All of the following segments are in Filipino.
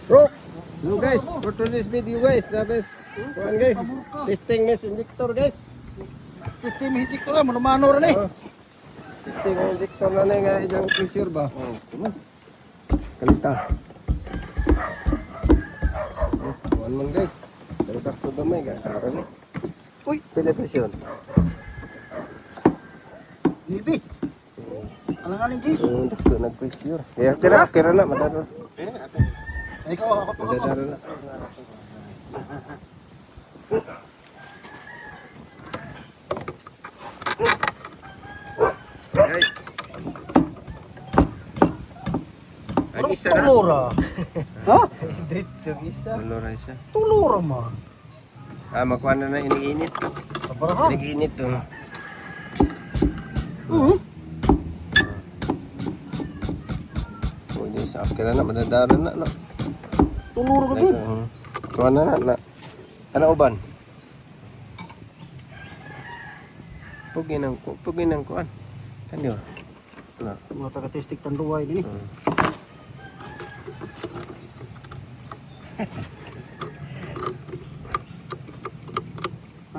Bro, hello guys, for today's video guys, kuhan guys, testing mesh injector guys. Testing injector lah, mano-mano rin eh. Testing injector na nga ilang pressure ba? Kalita. Kuhan man guys, pero sakto gamay ga, karon ni. Uy, Pila pressure? bibi. Alang-aling Jis. Sakto nag-pressure. Ya, kira na madaro. Ikaw, ako. Madaro na. Guys. Ang isa na. Tulura. Ha? Diretso isa. Tulora siya. Tulura ma. Makuha na na iniinit. Kabarahan. Iniinit to. Pwede sa akin na madadara na. No? Tulura ka din. Kuha na na. Ano uban? Pugi ng kuhan. Kanyo. Ano? Mga taga-testing tanduay din eh.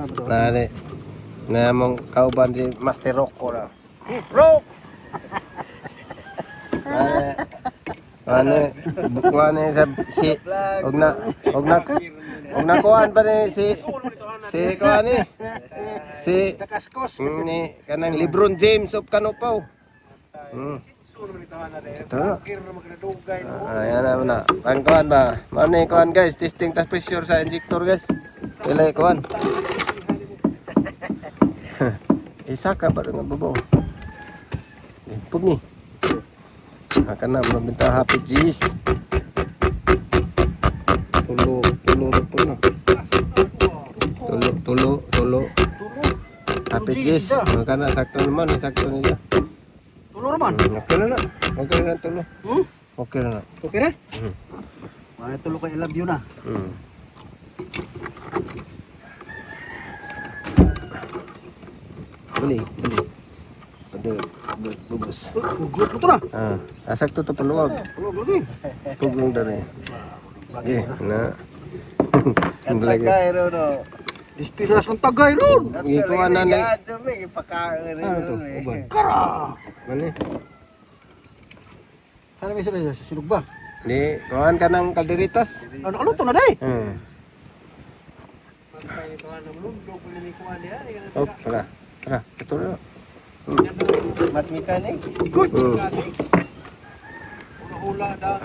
Betul. Nari. Na mong kauban si Master Rocco na. Rock! Ano sa si og na kuan pa ni si kuan ni si Kaskos. ni kanang LeBron James of Kanupaw. Ito na. Ayan na. Ang kuan ba? Ano yung kuan guys? Testing test pressure sa injector guys. Pilay kuan. Isa ka ba nga babaw? Pug ni. Akan na mabinta happy G's. Tulo. Happy G's. Akan na sakto naman, sakto nila. Tulura man. Okay na na. Okay na tulo. Okay na na. Okay na? Mana tulo kay I love you na. Beli. Ada bubus. Good mo to na. Asak to peluang. Tulog lagi. Pugong dari. Na. Lagi. Tagay ro no. Dispiras ng tagay ron. Ikuan na ni. Ipakain rin. Kara. Mani. Ano may sila sinog ba? Di, kuan ka ng kalderitas. Ano kaluto na day? Oh, tara. Ito na. Mat mekanik. Good. Hula-hula da.